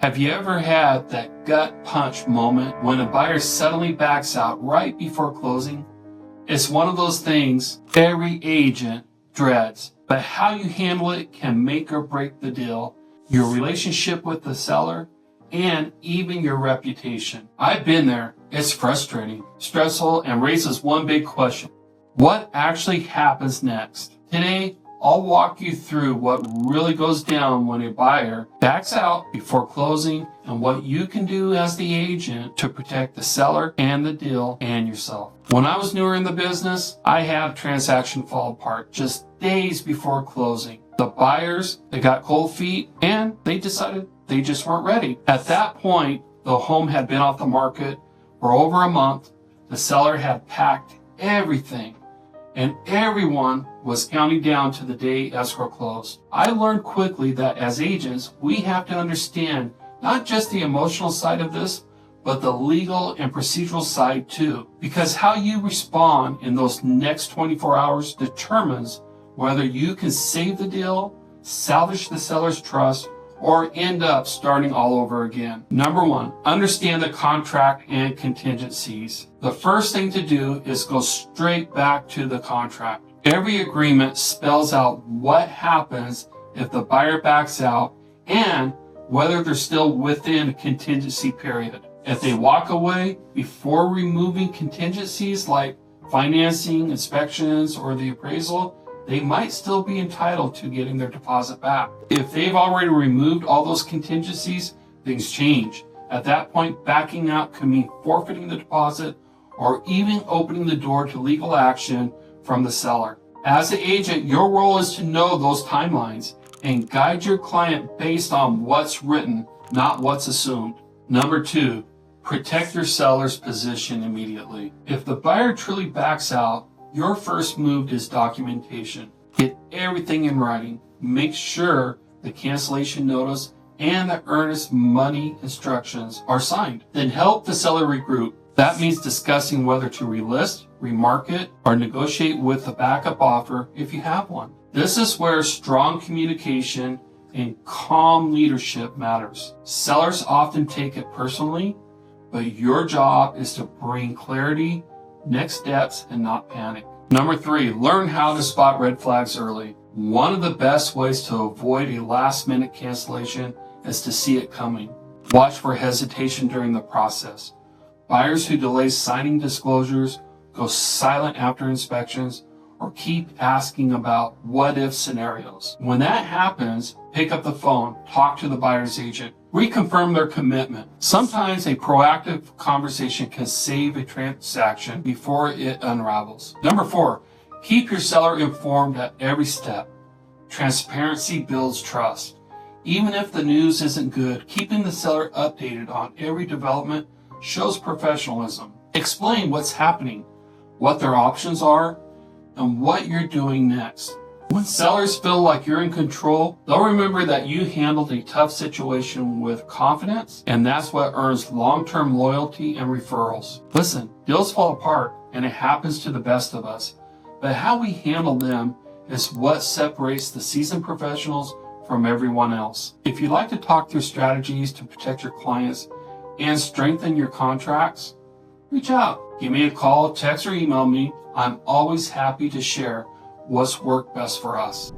Have you ever had that gut punch moment when a buyer suddenly backs out right before closing? It's one of those things every agent dreads, but how you handle it can make or break the deal, your relationship with the seller, and even your reputation. I've been there. It's frustrating, stressful, and raises one big question. What actually happens next? Today, I'll walk you through what really goes down when a buyer backs out before closing and what you can do as the agent to protect the seller and the deal and yourself. When I was newer in the business, I had a transaction fall apart just days before closing. The buyers, they got cold feet and they decided they just weren't ready. At that point, the home had been off the market for over a month. The seller had packed everything and everyone was counting down to the day escrow closed. I learned quickly that as agents, we have to understand not just the emotional side of this, but the legal and procedural side too. Because how you respond in those next 24 hours determines whether you can save the deal, salvage the seller's trust, or end up starting all over again. Number one, understand the contract and contingencies. The first thing to do is go straight back to the contract. Every agreement spells out what happens if the buyer backs out and whether they're still within a contingency period. If they walk away before removing contingencies like financing, inspections, or the appraisal, they might still be entitled to getting their deposit back. If they've already removed all those contingencies, things change. At that point, backing out can mean forfeiting the deposit or even opening the door to legal action from the seller. As an agent, your role is to know those timelines and guide your client based on what's written, not what's assumed. Number two, protect your seller's position immediately. If the buyer truly backs out, your first move is documentation. Get everything in writing. Make sure the cancellation notice and the earnest money instructions are signed. Then help the seller regroup. That means discussing whether to relist, remarket, or negotiate with a backup offer if you have one. This is where strong communication and calm leadership matters. Sellers often take it personally, but your job is to bring clarity, next steps, and not panic. Number three, learn how to spot red flags early. One of the best ways to avoid a last-minute cancellation is to see it coming. Watch for hesitation during the process. Buyers who delay signing disclosures, go silent after inspections, or keep asking about what-if scenarios. When that happens, pick up the phone, talk to the buyer's agent, reconfirm their commitment. Sometimes a proactive conversation can save a transaction before it unravels. Number four, keep your seller informed at every step. Transparency builds trust. Even if the news isn't good, keeping the seller updated on every development shows professionalism. Explain what's happening, what their options are, and what you're doing next. When sellers feel like you're in control, they'll remember that you handled a tough situation with confidence, and that's what earns long-term loyalty and referrals. Listen, deals fall apart, and it happens to the best of us, but how we handle them is what separates the seasoned professionals from everyone else. If you'd like to talk through strategies to protect your clients and strengthen your contracts, reach out. Give me a call, text, or email me. I'm always happy to share what's worked best for us.